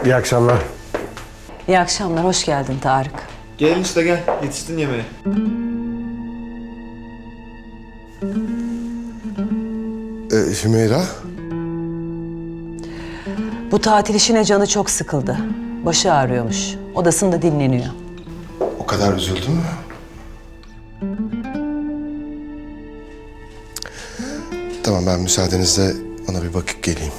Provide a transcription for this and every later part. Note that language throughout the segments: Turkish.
İyi akşamlar. İyi akşamlar, hoş geldin Tarık. Gel işte gel, yetiştin yemeğe. Humeyra? Bu tatil işine canı çok sıkıldı. Başı ağrıyormuş. Odasında dinleniyor. O kadar üzüldün mü? Tamam, ben müsaadenizle ona bir bakıp geleyim.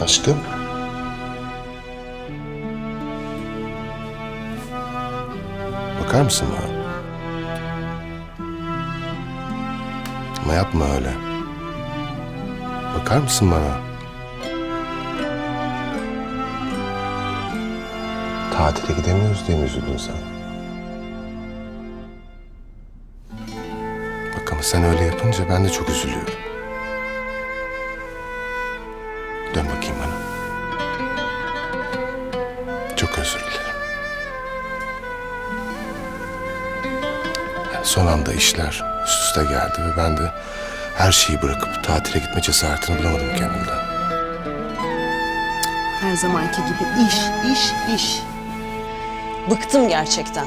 Aşkım. Bakar mısın bana? Ama yapma öyle. Bakar mısın bana? Tatile gidemiyoruz diye mi üzüldün sen? Bak ama sen öyle yapınca ben de çok üzülüyorum. Dön bakayım bana. Çok özür dilerim. Yani son anda işler üst üste geldi ve ben de her şeyi bırakıp tatile gitme cesaretini bulamadım kendimde. Her zamanki gibi iş. Bıktım gerçekten.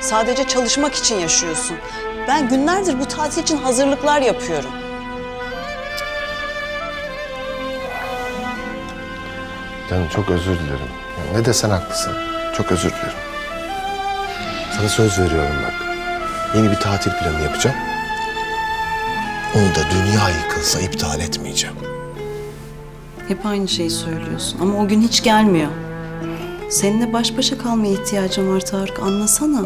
Sadece çalışmak için yaşıyorsun. Ben günlerdir bu tatil için hazırlıklar yapıyorum. Canım çok özür dilerim. Yani ne desen haklısın. Çok özür dilerim. Sana söz veriyorum bak. Yeni bir tatil planı yapacağım. Onu da dünya yıkılsa iptal etmeyeceğim. Hep aynı şeyi söylüyorsun ama o gün hiç gelmiyor. Seninle baş başa kalmaya ihtiyacım var Tarık, anlasana.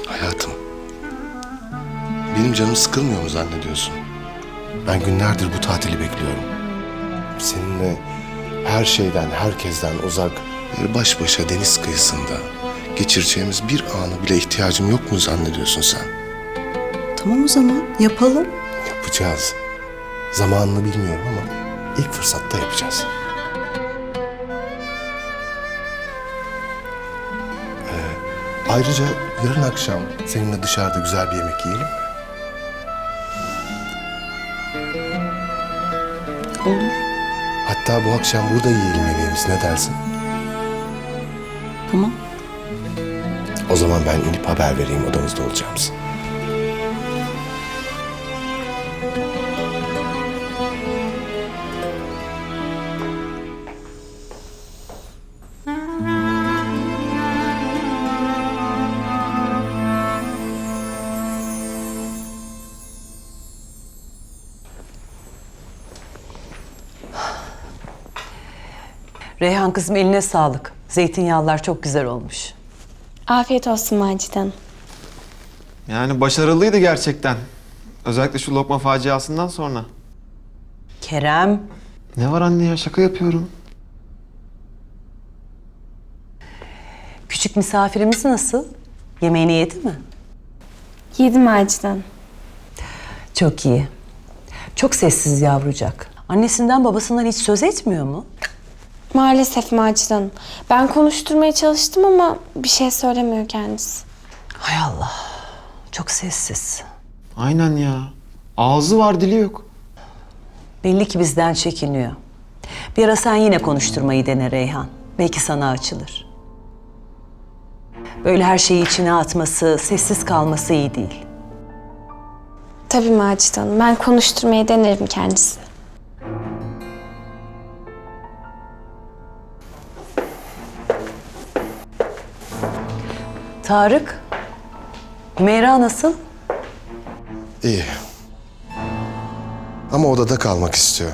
Hayatım. Benim canım sıkılmıyor mu zannediyorsun? Ben günlerdir bu tatili bekliyorum. Seninle her şeyden, herkesten uzak, böyle baş başa deniz kıyısında geçireceğimiz bir anı bile ihtiyacım yok mu zannediyorsun sen? Tamam o zaman yapalım. Yapacağız. Zamanını bilmiyorum ama ilk fırsatta yapacağız. Ayrıca yarın akşam seninle dışarıda güzel bir yemek yiyelim mi? Hatta bu akşam burada yiyelim yemeğimizi, ne dersin? Tamam. O zaman ben inip haber vereyim odamızda olacağımızı. Reyhan kızım, eline sağlık. Zeytinyağlılar çok güzel olmuş. Afiyet olsun Macide Hanım. Yani başarılıydı gerçekten. Özellikle şu lokma faciasından sonra. Kerem, Ne var anne ya, şaka yapıyorum. küçük misafirimiz nasıl? Yemeğini yedi mi? Yedim Macide Hanım. Çok iyi. Çok sessiz yavrucak. Annesinden babasından hiç söz etmiyor mu? Maalesef Macide Hanım. Ben konuşturmaya çalıştım ama bir şey söylemiyor kendisi. Hay Allah. Çok sessiz. Aynen ya. Ağzı var, dili yok. Belli ki bizden çekiniyor. Bir ara sen yine konuşturmayı dene Reyhan. Belki sana açılır. Böyle her şeyi içine atması, sessiz kalması iyi değil. Tabii Macide Hanım. Ben konuşturmaya denerim kendisi. Tarık, Humeyra nasıl? İyi. Ama odada kalmak istiyor.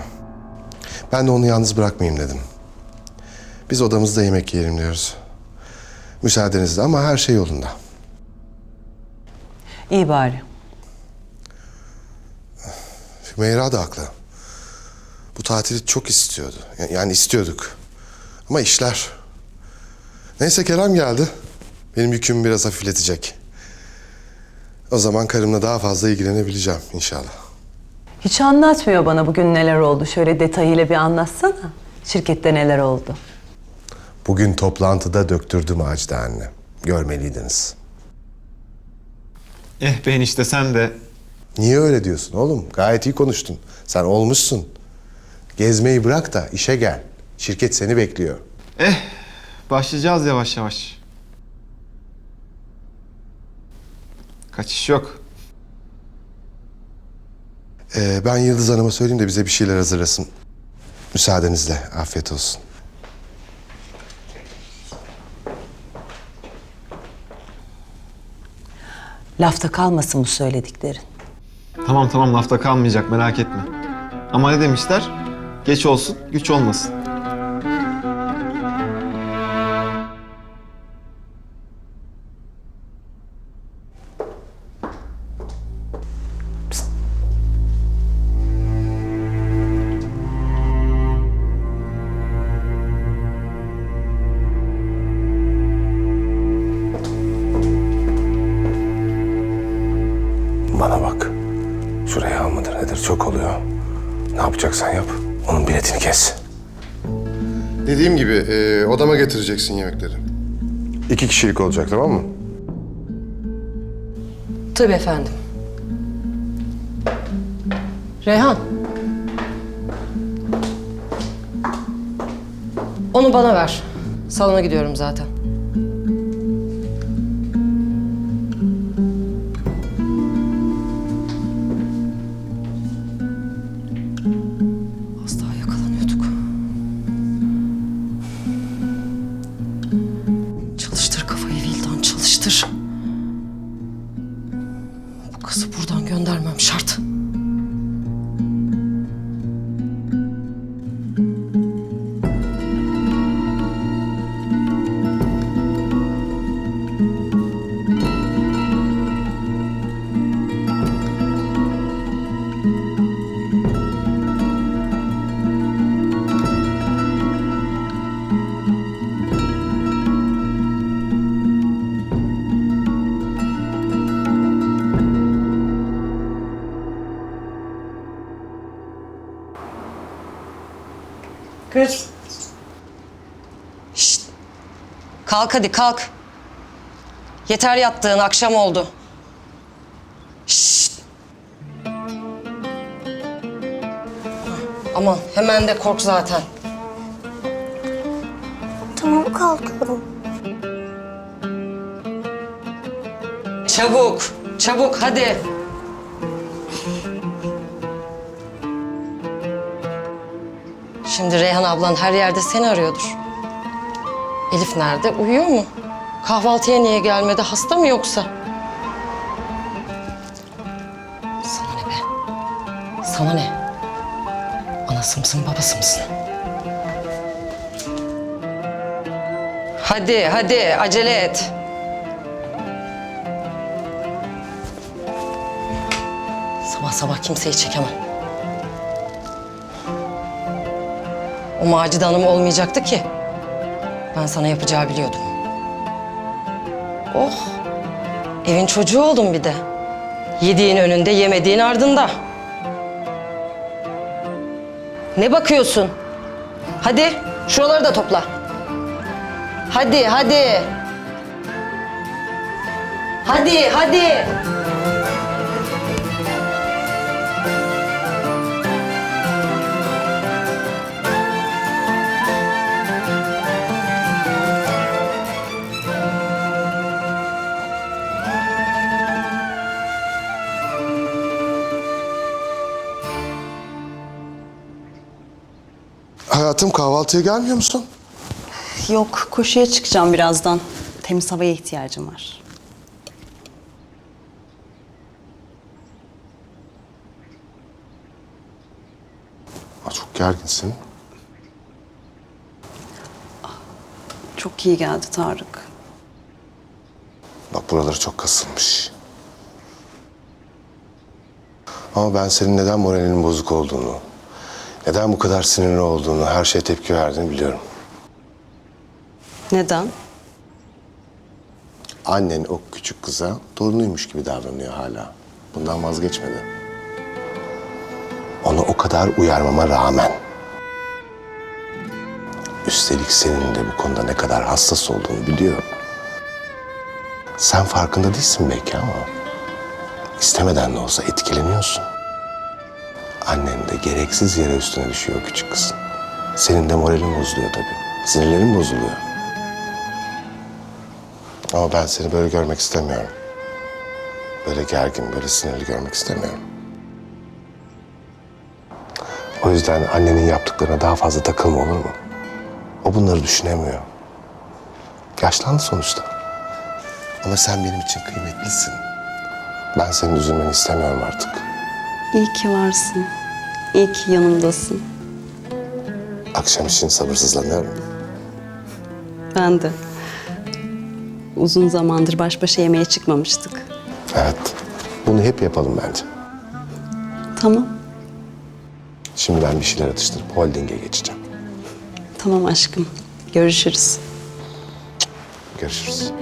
Ben de onu yalnız bırakmayayım dedim. Biz odamızda yemek yiyelim diyoruz. Müsaadenizle ama her şey yolunda. İyi bari. Humeyra da haklı. Bu tatili çok istiyordu. Yani istiyorduk. Ama işler. Neyse Kerem geldi. Benim yükümü biraz hafifletecek. O zaman karımla daha fazla ilgilenebileceğim inşallah. Hiç anlatmıyor bana bugün neler oldu. Şöyle detayıyla bir anlatsana. Şirkette neler oldu? Bugün toplantıda döktürdüm Macide anne. Görmeliydiniz. Eh be enişte, sen de. Niye öyle diyorsun oğlum? Gayet iyi konuştun. Sen olmuşsun. Gezmeyi bırak da işe gel. Şirket seni bekliyor. Başlayacağız yavaş yavaş. Kaçış yok. Ben Yıldız Hanım'a söyleyeyim de bize bir şeyler hazırlasın. Müsaadenizle. Afiyet olsun. Lafta kalmasın bu söylediklerin. Tamam tamam, lafta kalmayacak, merak etme. Ama ne demişler? Geç olsun, güç olmasın. Bana bak. Şu Reyhan mıdır nedir çok oluyor. Ne yapacaksan yap. Onun biletini kes. Dediğim gibi odama getireceksin yemekleri. 2 kişilik olacak, tamam mı? Tabii efendim. Reyhan. Onu bana ver. Salona gidiyorum zaten. Az daha yakalanıyorduk. Çalıştır kafayı Vildan, çalıştır. Bu kızı buradan göndermem şart. Kız. Şşt. Kalk hadi kalk. Yeter yattığın, akşam oldu. Şşt. Aman hemen de kork zaten. Tamam kalkıyorum. Çabuk, çabuk hadi. Şimdi Reyhan ablan her yerde seni arıyordur. Elif nerede? Uyuyor mu? Kahvaltıya niye gelmedi? Hasta mı yoksa? Sana ne be? Sana ne? Anası mısın, babası mısın? Hadi, hadi acele et. Sabah sabah kimseyi çekemem. O Macide Hanım olmayacaktı ki. Ben sana yapacağı biliyordum. Oh, evin çocuğu oldun bir de. Yediğin önünde, yemediğin ardında. Ne bakıyorsun? Hadi, şuraları da topla. Hadi, hadi. Hadi, hadi. Hayatım, kahvaltıya gelmiyor musun? Yok, koşuya çıkacağım birazdan. Temiz havaya ihtiyacım var. Çok gerginsin. Çok iyi geldi Tarık. Bak, buraları çok kasılmış. Ama ben senin neden moralinin bozuk olduğunu, neden bu kadar sinirli olduğunu, her şeye tepki verdiğini biliyorum. Neden? Annen o küçük kıza torunuymuş gibi davranıyor hala. Bundan vazgeçmedi. Onu o kadar uyarmama rağmen. Üstelik senin de bu konuda ne kadar hassas olduğunu biliyor. Sen farkında değilsin belki ama istemeden de olsa etkileniyorsun. Annen de gereksiz yere üstüne düşüyor küçük kızın. Senin de moralin bozuluyor tabii. Sinirlerin bozuluyor. Ama ben seni böyle görmek istemiyorum. Böyle gergin, böyle sinirli görmek istemiyorum. O yüzden annenin yaptıklarına daha fazla takılma, olur mu? O bunları düşünemiyor. Yaşlandı sonuçta. Ama sen benim için kıymetlisin. Ben senin üzülmeni istemiyorum artık. İyi ki varsın. İyi ki yanımdasın. Akşam için sabırsızlanıyorum. Ben de. Uzun zamandır baş başa yemeğe çıkmamıştık. Evet, bunu hep yapalım bence. Tamam. Şimdi ben bir şeyler atıştırıp holdinge geçeceğim. Tamam aşkım. Görüşürüz. Görüşürüz.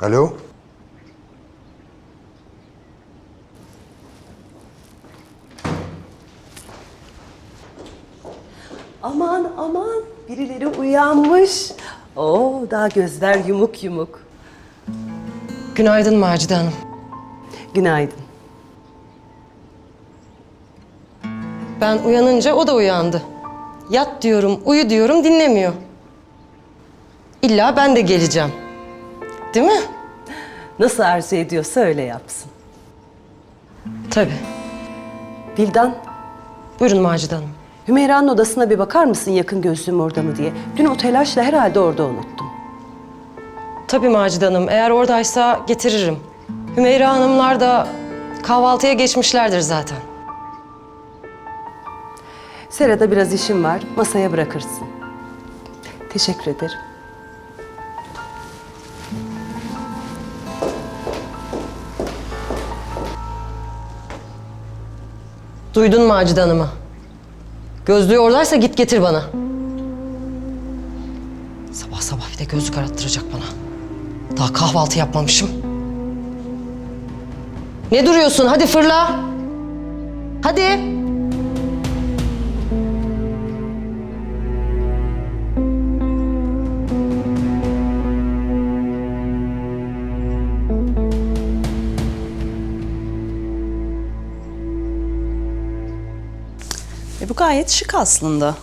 Alo? Aman aman, birileri uyanmış. Oo, daha gözler yumuk yumuk. Günaydın Macide Hanım. Günaydın. Ben uyanınca o da uyandı. Yat diyorum, uyu diyorum, dinlemiyor. İlla ben de geleceğim. Değil mi? Nasıl arzu ediyorsa öyle yapsın. Tabii. Vildan, Buyurun Macide Hanım. Hümeyra'nın odasına bir bakar mısın, yakın gözlüğüm orada mı diye. Dün o telaşla herhalde orada unuttum. Tabii Macide Hanım, eğer oradaysa getiririm. Humeyra Hanımlar da kahvaltıya geçmişlerdir zaten. Serada biraz işim var, masaya bırakırsın. Teşekkür ederim. Duydun Macide Hanım'ı. Gözlüğü oradaysa git getir bana. Sabah sabah bir de gözlük arattıracak bana. Daha kahvaltı yapmamışım. Ne duruyorsun? Hadi fırla. Hadi. Bu gayet şık aslında.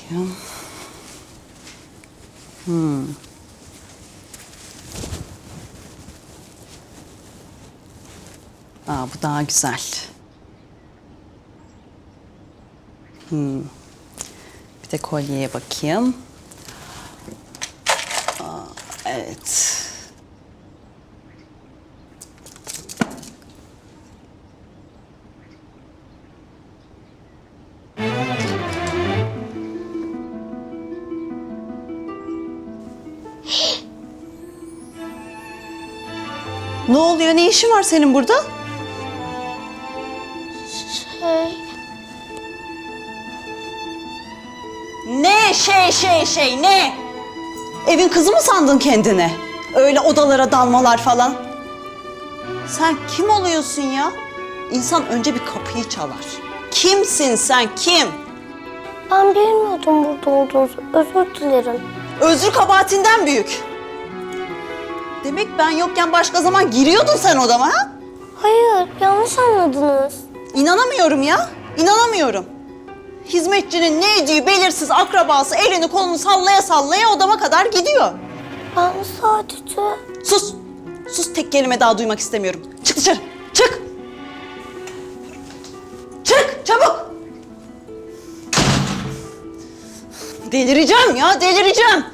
Bakayım. Bu daha güzel. Bir de kolyeye bakayım. Evet. Ne oluyor? Ne işin var senin burada? Ne ne? Evin kızı mı sandın kendini? Öyle odalara dalmalar falan. Sen kim oluyorsun ya? İnsan önce bir kapıyı çalar. Kimsin sen, kim? Ben bilmiyordum burada olduğunuzu. Özür dilerim. Özrü kabahatinden büyük. Demek ben yokken başka zaman giriyordun sen odama, ha? Hayır, yanlış anladınız. İnanamıyorum ya, inanamıyorum. Hizmetçinin ne ediği belirsiz akrabası elini kolunu sallaya sallaya odama kadar gidiyor. Ben sadece... Sus! Sus, tek kelime daha duymak istemiyorum. Çık dışarı, çık! Çık, çabuk! Delireceğim ya, delireceğim!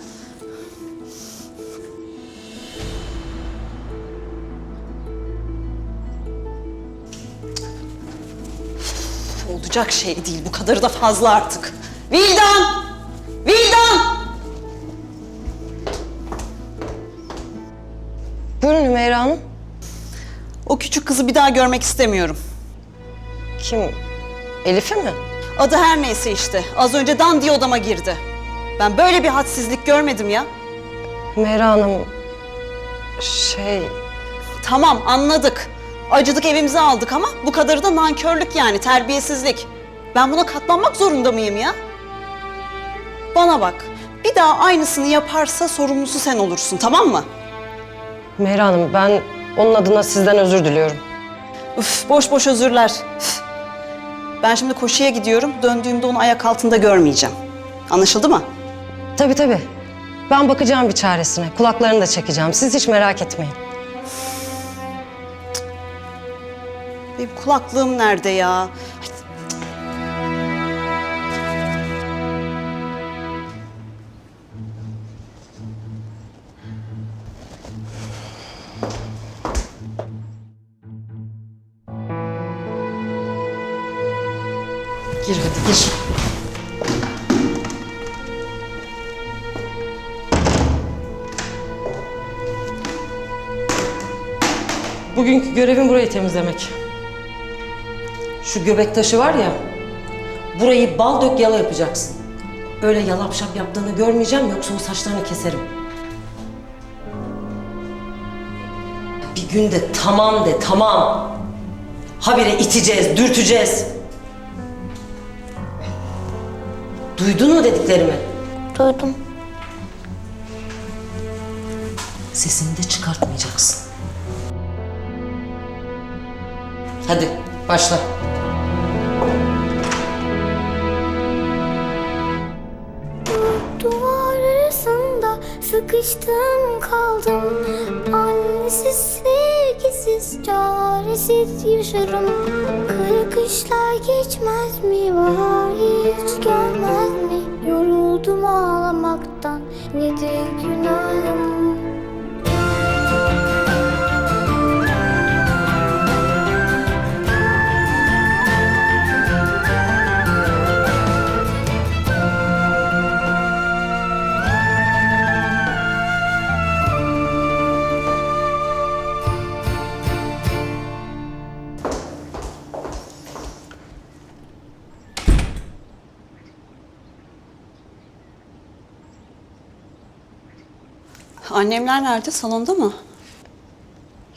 Olacak şey değil, bu kadarı da fazla artık. Vildan! Vildan! Buyurun Humeyra Hanım. O küçük kızı bir daha görmek istemiyorum. Kim? Elif'i mi? Adı her neyse işte. Az önce dan diye odama girdi. Ben böyle bir hadsizlik görmedim ya. Humeyra Hanım... Tamam, anladık. Acıdık, evimize aldık ama bu kadarı da nankörlük yani, terbiyesizlik. Ben buna katlanmak zorunda mıyım ya? Bana bak, bir daha aynısını yaparsa sorumlusu sen olursun, tamam mı? Humeyra Hanım, ben onun adına sizden özür diliyorum. Üf, boş boş özürler. Üf. Ben şimdi koşuya gidiyorum, döndüğümde onu ayak altında görmeyeceğim. Anlaşıldı mı? Tabii tabii. Ben bakacağım bir çaresine. Kulaklarını da çekeceğim. Siz hiç merak etmeyin. Benim kulaklığım nerede ya? Gir hadi gir. Bugünkü görevim burayı temizlemek. Şu göbek taşı var ya, burayı bal dök yala yapacaksın. Öyle yalap şap yaptığını görmeyeceğim, yoksa o saçlarını keserim. Bir gün de tamam de, tamam. Habire iteceğiz, dürteceğiz. Duydun mu dediklerimi? Duydum. Sesini de çıkartmayacaksın. Hadi başla. Duvar arasında sıkıştım kaldım. Annesiz, sevgisiz, çaresiz yaşarım. Kara kışlar geçmez mi? Bahar hiç gelmez mi? Yoruldum ağlamaktan. Nedir günahım? Annemler nerede? Salonda mı?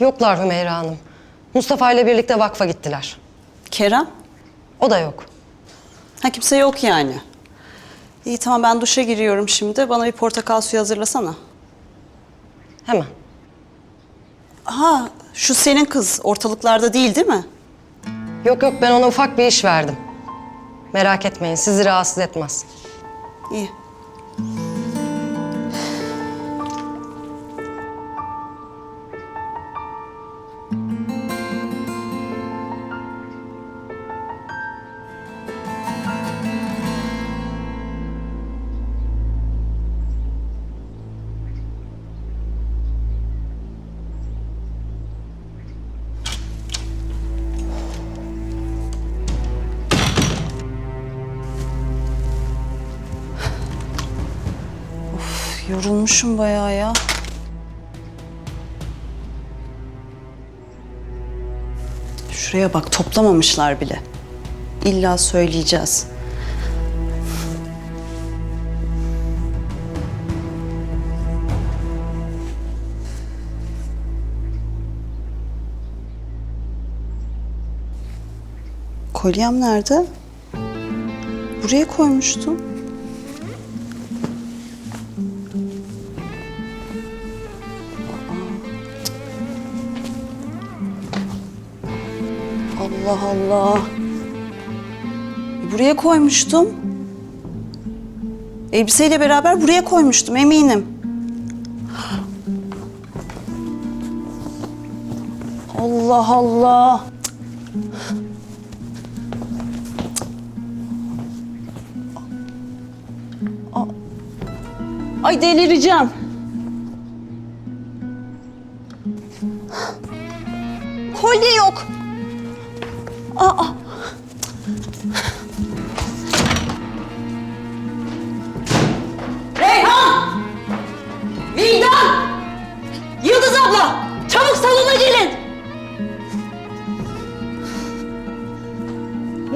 Yoklar Humeyra Hanım. Mustafa ile birlikte vakfa gittiler. Kerem? O da yok. Ha, kimse yok yani. İyi, tamam, ben duşa giriyorum şimdi. Bana bir portakal suyu hazırlasana. Hemen. Ha, şu senin kız ortalıklarda değil mi? Yok yok, ben ona ufak bir iş verdim. Merak etmeyin, sizi rahatsız etmez. İyi. Yorulmuşum bayağı ya. Şuraya bak, toplamamışlar bile. İlla söyleyeceğiz. Kolyem nerede? Buraya koymuştum. Allah Allah. Buraya koymuştum. Elbiseyle beraber buraya koymuştum, eminim. Allah Allah. Ay, delireceğim. Kolye yok. Aa. Reyhan! Vildan! Yıldız abla! Çabuk salona gelin!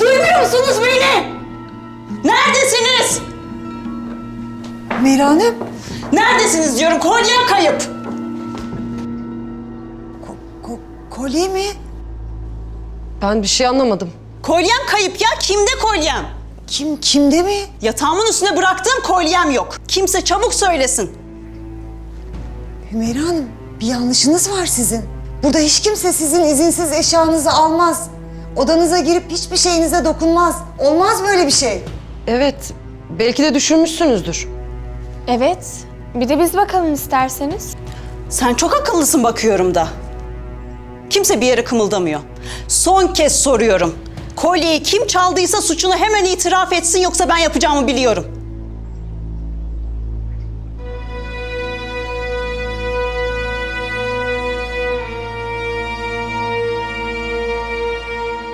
Duymuyor musunuz beni? Neredesiniz? Humeyra Hanım. Neredesiniz diyorum, kolyem kayıp. Kolye mi? Ben bir şey anlamadım. Kolyem kayıp ya, kimde kolyem? Kimde mi? Yatağımın üstüne bıraktığım kolyem yok. Kimse çabuk söylesin. Humeyra Hanım, bir yanlışınız var sizin. Burada hiç kimse sizin izinsiz eşyanızı almaz. Odanıza girip hiçbir şeyinize dokunmaz. Olmaz böyle bir şey. Evet, belki de düşünmüşsünüzdür. Evet. Bir de biz bakalım isterseniz. Sen çok akıllısın bakıyorum da. Kimse bir yere kımıldamıyor. Son kez soruyorum. Kolyeyi kim çaldıysa suçunu hemen itiraf etsin, yoksa ben yapacağımı biliyorum.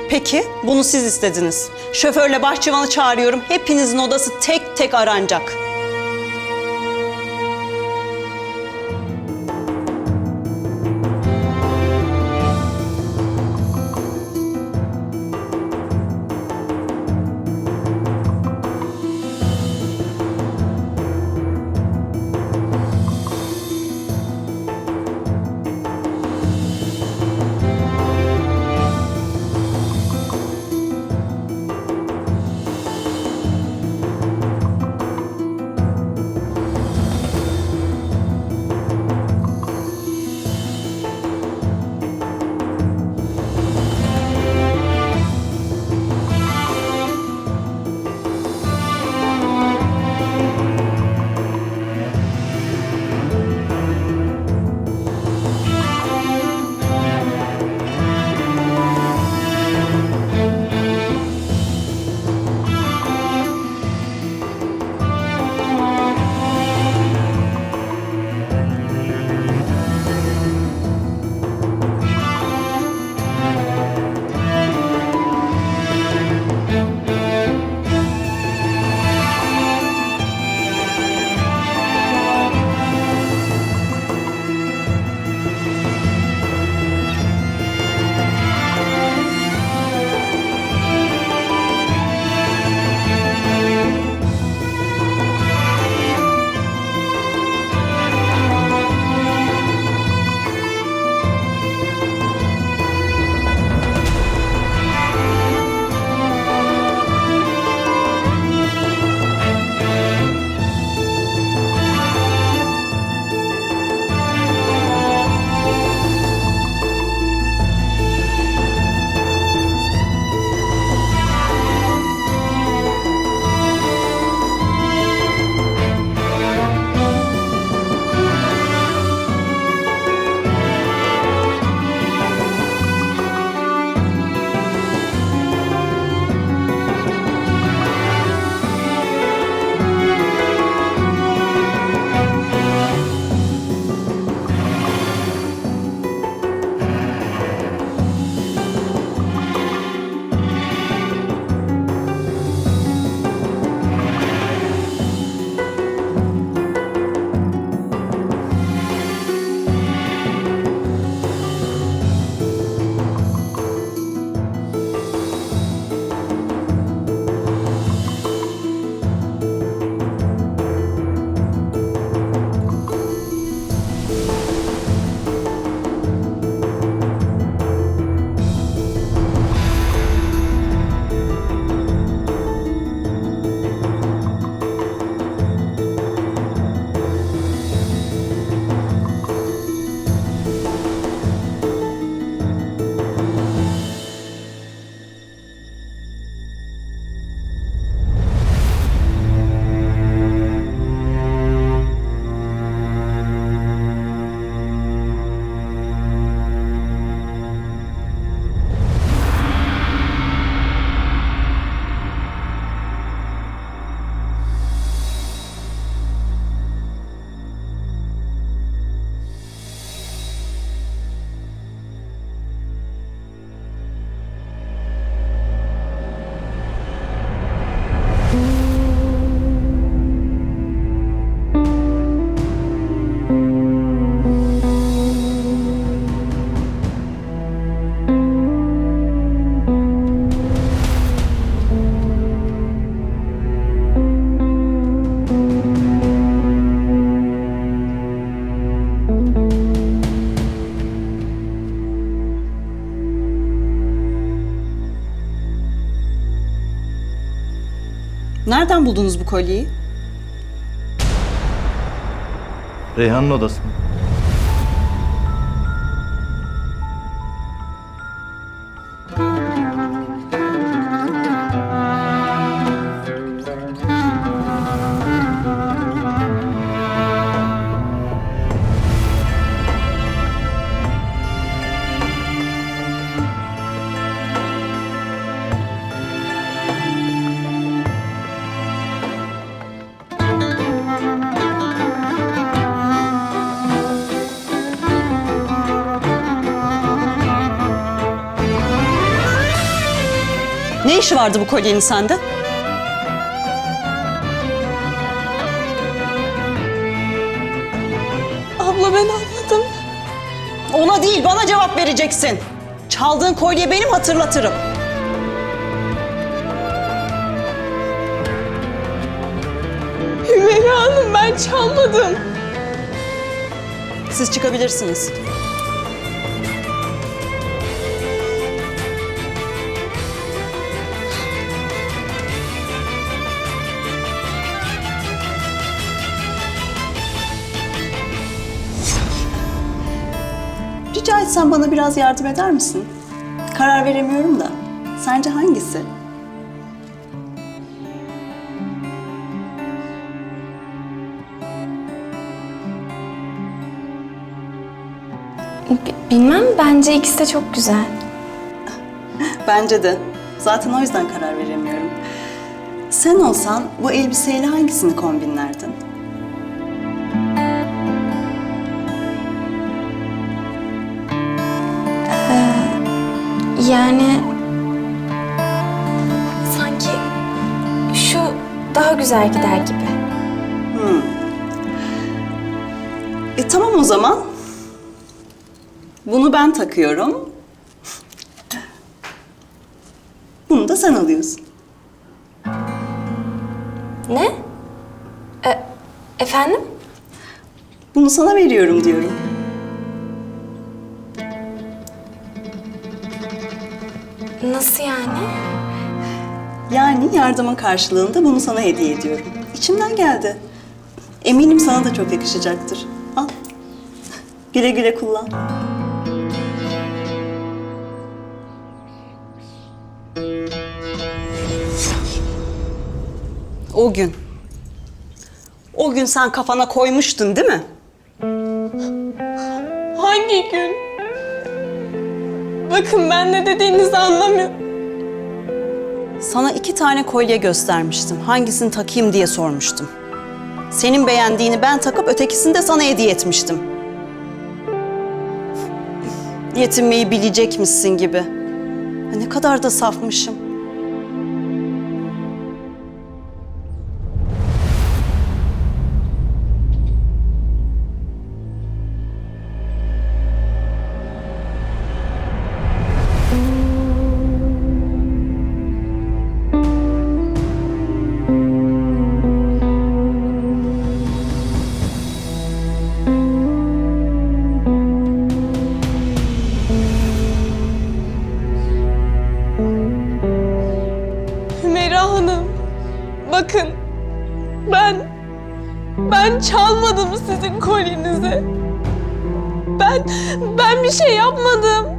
Peki, bunu siz istediniz. Şoförle bahçıvanı çağırıyorum. Hepinizin odası tek tek aranacak. Nereden buldunuz bu kolyeyi? Reyhan'ın odası mı? Ne işi vardı bu kolyenin sende? Abla ben almadım. Ona değil, bana cevap vereceksin. Çaldığın kolye benim, hatırlatırım. Humeyra Hanım ben çalmadım. Siz çıkabilirsiniz. Rica etsem bana biraz yardım eder misin? Karar veremiyorum da. Sence hangisi? Bilmem, bence ikisi de çok güzel. Bence de. Zaten o yüzden karar veremiyorum. Sen olsan bu elbiseyle hangisini kombinlerdin? Yani sanki şu daha güzel gider gibi. Tamam o zaman. Bunu ben takıyorum. Bunu da sen alıyorsun. Ne? Efendim? Bunu sana veriyorum diyorum. Nasıl yani? Yani yardımın karşılığında bunu sana hediye ediyorum. İçimden geldi. Eminim sana da çok yakışacaktır. Al. Güle güle kullan. O gün. O gün sen kafana koymuştun değil mi? Hangi gün? Bakın ben ne dediğinizi anlamıyorum. Sana 2 tane kolye göstermiştim. Hangisini takayım diye sormuştum. Senin beğendiğini ben takıp ötekisini de sana hediye etmiştim. Yetinmeyi bilecekmişsin gibi. Ha, ne kadar da safmışım. Humeyra Hanım, bakın ben çalmadım sizin kolyenizi. Ben bir şey yapmadım.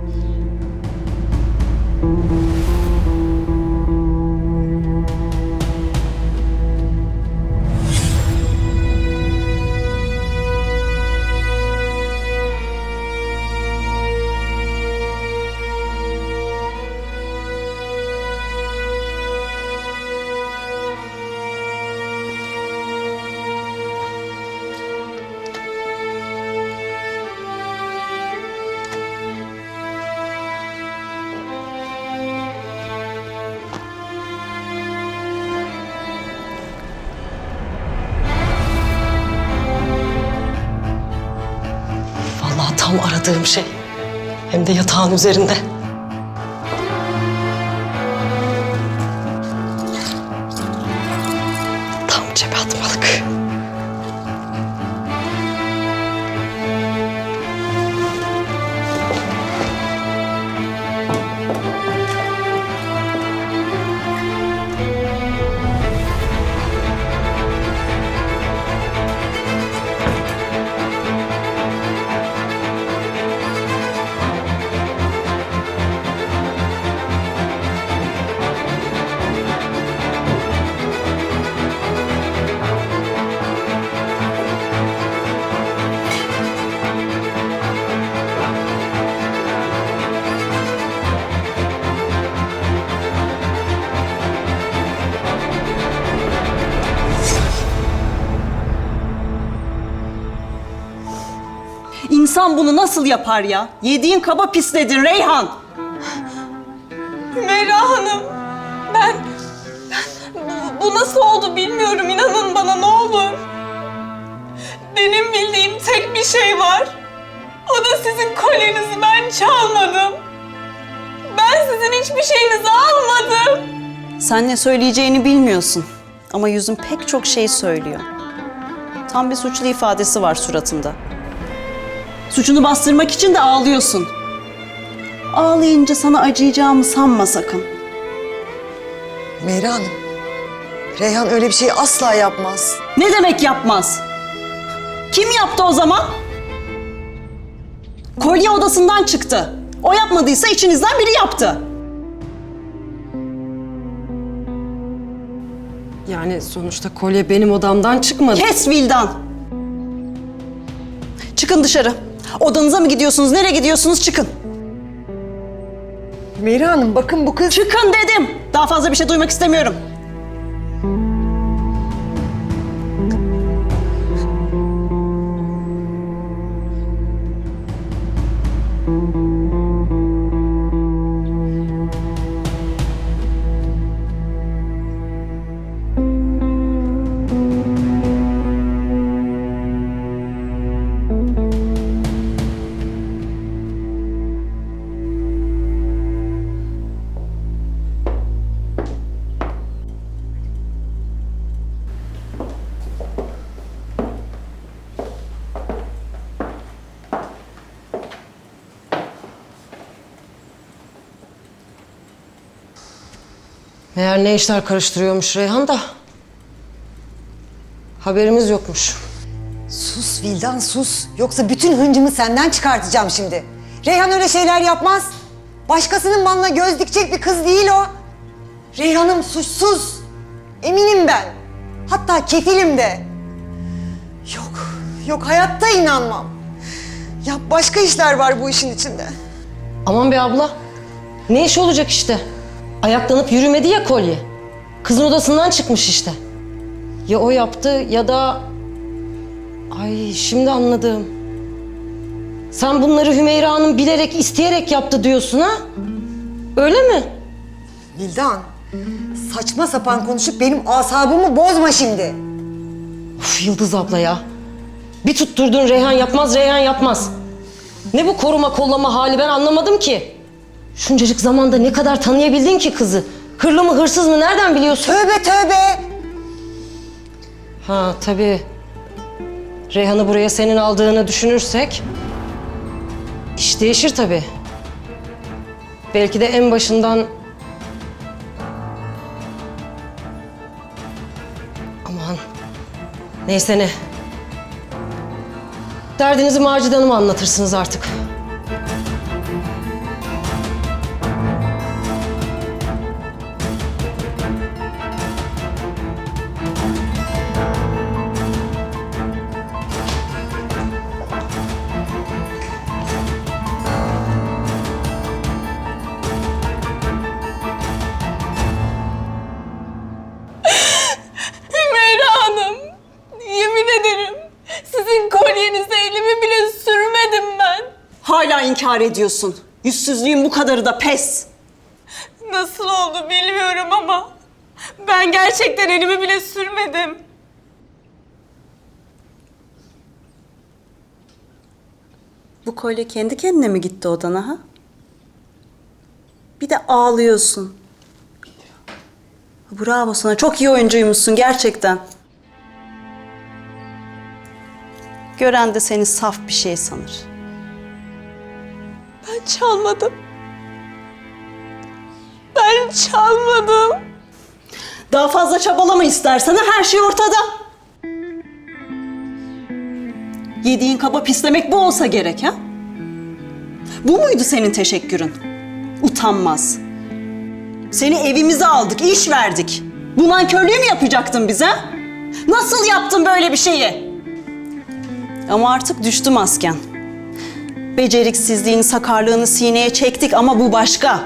Vallahi tam aradığım şey. Hem de yatağın üzerinde. Tam cebe atmalık. İnsan bunu nasıl yapar ya? Yediğin kaba pisledin Reyhan. Humeyra Hanım, bu nasıl oldu bilmiyorum. İnanın bana ne olur. Benim bildiğim tek bir şey var. O da sizin kolyenizi ben çalmadım. Ben sizin hiçbir şeyinizi almadım. Sen ne söyleyeceğini bilmiyorsun. Ama yüzün pek çok şey söylüyor. Tam bir suçlu ifadesi var suratında. Suçunu bastırmak için de ağlıyorsun. Ağlayınca sana acıyacağımı sanma sakın. Humeyra Hanım, Reyhan öyle bir şey asla yapmaz. Ne demek yapmaz? Kim yaptı o zaman? Kolye odasından çıktı. O yapmadıysa içinizden biri yaptı. Yani sonuçta kolye benim odamdan çıkmadı. Kes Vildan! Çıkın dışarı. Odanıza mı gidiyorsunuz? Nereye gidiyorsunuz? Çıkın. Humeyra Hanım bakın bu kız... Çıkın dedim. Daha fazla bir şey duymak istemiyorum. Meğer ne işler karıştırıyormuş Reyhan da. Haberimiz yokmuş. Sus Vildan sus. Yoksa bütün hıncımı senden çıkartacağım şimdi. Reyhan öyle şeyler yapmaz. Başkasının malına göz dikecek bir kız değil o. Reyhan'ım suçsuz. Eminim ben. Hatta kefilim de. Yok hayatta inanmam. Ya başka işler var bu işin içinde. Aman be abla. Ne iş olacak işte? Ayaklanıp yürümedi ya kolye. Kızın odasından çıkmış işte. Ya o yaptı ya da... Ay şimdi anladım. Sen bunları Humeyra Hanım bilerek, isteyerek yaptı diyorsun ha? Öyle mi? Vildan, saçma sapan konuşup benim asabımı bozma şimdi. Uf Yıldız abla ya. Bir tutturdun Reyhan yapmaz, Reyhan yapmaz. Ne bu koruma kollama hali ben anlamadım ki. Şuncacık zamanda ne kadar tanıyabildin ki kızı? Hırlı mı hırsız mı nereden biliyorsun? Tövbe tövbe. Ha tabii. Reyhan'ı buraya senin aldığını düşünürsek... iş değişir tabii. Belki de en başından... Aman. Neyse ne. Derdinizi Macide Hanım'a anlatırsınız artık. Humeyra Hanım, yemin ederim sizin kolyenize elimi bile sürmedim ben. Hala inkar ediyorsun. Yüzsüzlüğün bu kadarı da pes. Nasıl oldu bilmiyorum ama ben gerçekten elimi bile sürmedim. Bu kolye kendi kendine mi gitti odana ha? Bir de ağlıyorsun. Bravo sana. Çok iyi oyuncuymuşsun gerçekten. Gören de seni saf bir şey sanır. Ben çalmadım. Ben çalmadım. Daha fazla çabalama istersen her şey ortada. Yediğin kaba pislemek bu olsa gerek ha? Bu muydu senin teşekkürün? Utanmaz. Seni evimize aldık, iş verdik. Bu nankörlüğü mü yapacaktın bize? Nasıl yaptın böyle bir şeyi? Ama artık düştü masken. Beceriksizliğini, sakarlığını sineye çektik ama bu başka.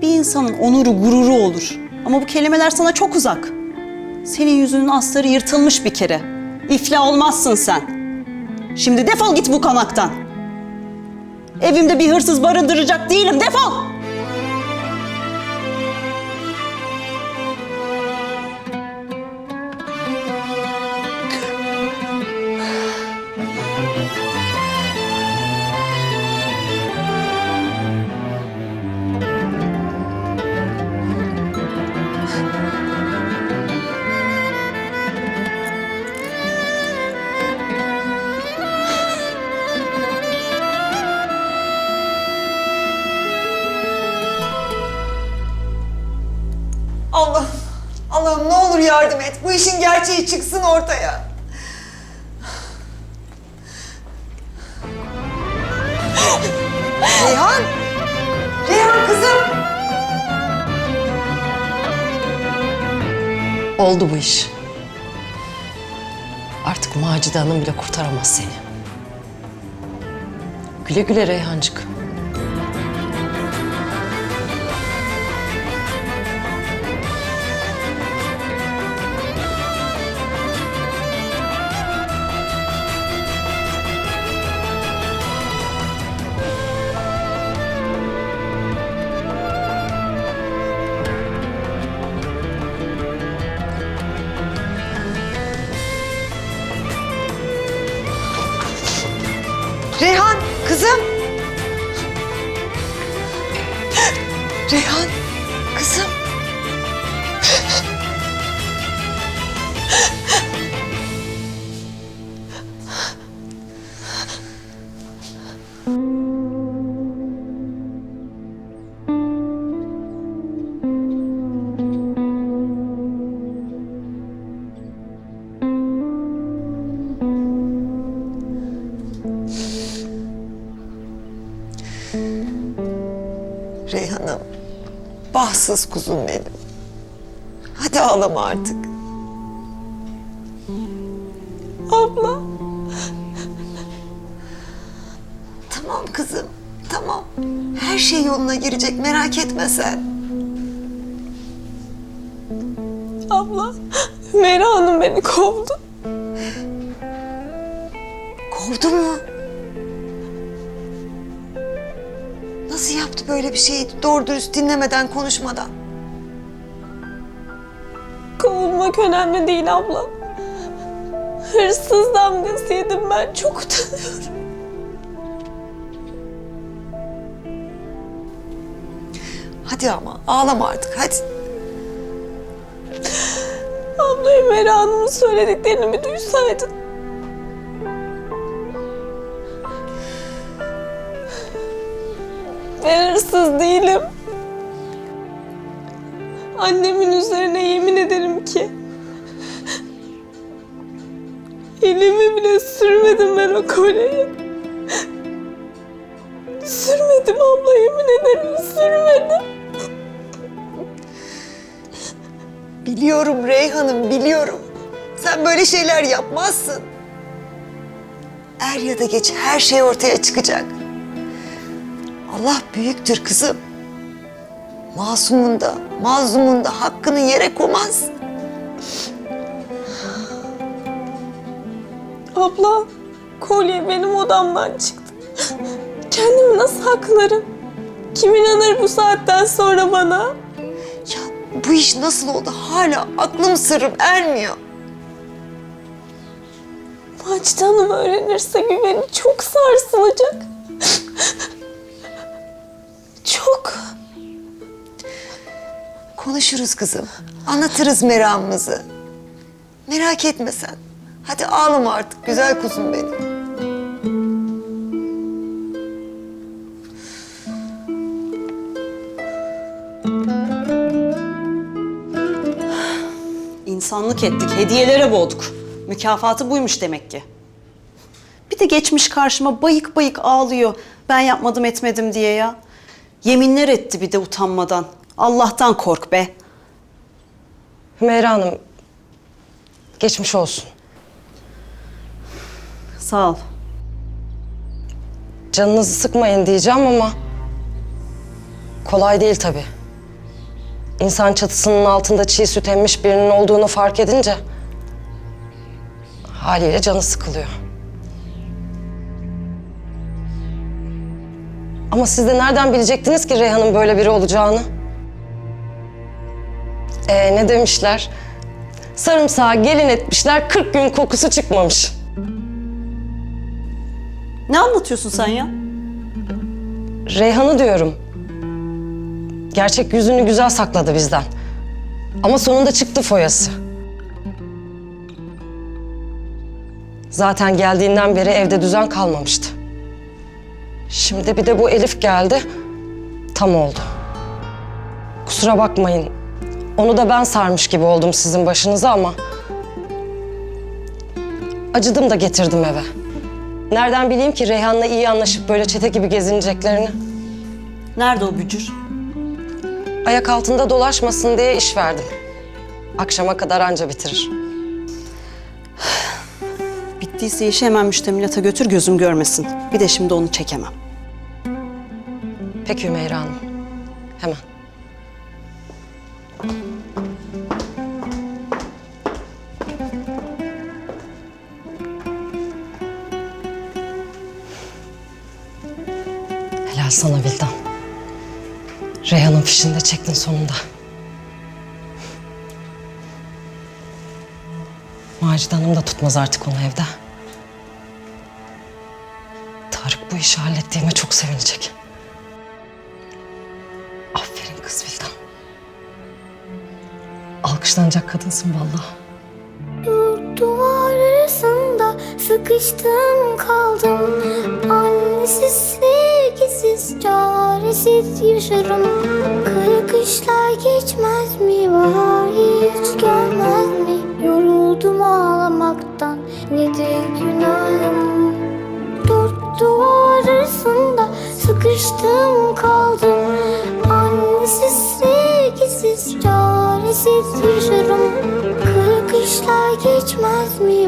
Bir insanın onuru, gururu olur. Ama bu kelimeler sana çok uzak. Senin yüzünün astarı yırtılmış bir kere. İflah olmazsın sen. Şimdi defol git bu konaktan. Evimde bir hırsız barındıracak değilim, defol! Allah'ım, Allah'ım ne olur yardım et. Bu işin gerçeği çıksın ortaya. Reyhan! Reyhan kızım! Oldu bu iş. Artık Macide Hanım bile kurtaramaz seni. Güle güle Reyhancık. Reyhan kızım! Reyhan kızım! Reyhan'ım, bahtsız kuzum benim. Hadi ağlama artık. Abla. Tamam kızım, tamam. Her şey yoluna girecek, merak etme sen. Abla. Humeyra Hanım beni kovdu. Kovdu mu? Nasıl yaptı böyle bir şeyi doğru dürüst dinlemeden, konuşmadan? Kovulmak önemli değil abla. Hırsız damgası yedim ben. Çok utanıyorum. Hadi ama ağlama artık, hadi. Abla Humeyra Hanım'ın söylediklerini bir duysaydın. Ben hırsız değilim. Annemin üzerine yemin ederim ki elimi bile sürmedim ben o kolyeyi. Sürmedim abla, yemin ederim sürmedim. Biliyorum Reyhan'ım, biliyorum. Sen böyle şeyler yapmazsın. Er ya da geç her şey ortaya çıkacak. Allah büyüktür kızım. Masumun da, mazlumun da hakkını yere koymaz. Abla, kolye benim odamdan çıktı. Kendimi nasıl haklarım? Kim inanır bu saatten sonra bana? Ya bu iş nasıl oldu? Hala aklım sırrım ermiyor. Macide Hanım öğrenirse güveni çok sarsılacak. Çok. Konuşuruz kızım. Anlatırız meramımızı. Merak etme sen. Hadi ağlama artık güzel kuzum benim. İnsanlık ettik, hediyelere boğduk. Mükafatı buymuş demek ki. Bir de geçmiş karşıma bayık bayık ağlıyor. Ben yapmadım etmedim diye ya. Yeminler etti bir de utanmadan. Allah'tan kork be. Humeyra Hanım, geçmiş olsun. Sağ ol. Canınızı sıkmayın diyeceğim ama kolay değil tabii. İnsan çatısının altında çiğ süt emmiş birinin olduğunu fark edince haliyle canı sıkılıyor. Ama siz de nereden bilecektiniz ki Reyhan'ın böyle biri olacağını? Ne demişler? Sarımsağı gelin etmişler, 40 gün kokusu çıkmamış. Ne anlatıyorsun sen ya? Reyhan'ı diyorum. Gerçek yüzünü güzel sakladı bizden. Ama sonunda çıktı foyası. Zaten geldiğinden beri evde düzen kalmamıştı. Şimdi bir de bu Elif geldi. Tam oldu. Kusura bakmayın. Onu da ben sarmış gibi oldum sizin başınıza ama... acıdım da getirdim eve. Nereden bileyim ki Reyhan'la iyi anlaşıp böyle çete gibi gezineceklerini? Nerede o bücür? Ayak altında dolaşmasın diye iş verdim. Akşama kadar anca bitirir. Bittiyse işi hemen müştemilata götür, gözüm görmesin. Bir de şimdi onu çekemem. Peki Humeyra Hanım. Hemen. Helal sana Vildan. Reyhan'ın fişini de çektin sonunda. Macide Hanım da tutmaz artık onu evde. Tarık bu işi hallettiğime çok sevinecek. Aferin kız Vildan. Alkışlanacak kadınsın vallahi. Duvar arasında sıkıştım kaldım. Annesiz, sevgisiz, çaresiz yaşarım. Kara kışlar geçmez mi, bahar hiç gelmez mi? Yoruldum ağlamaktan, nedir günahım? Dört duvar arasında sıkıştım kaldım. Annesiz, sevgisiz, çaresiz yaşarım. Kara kışlar geçmez mi,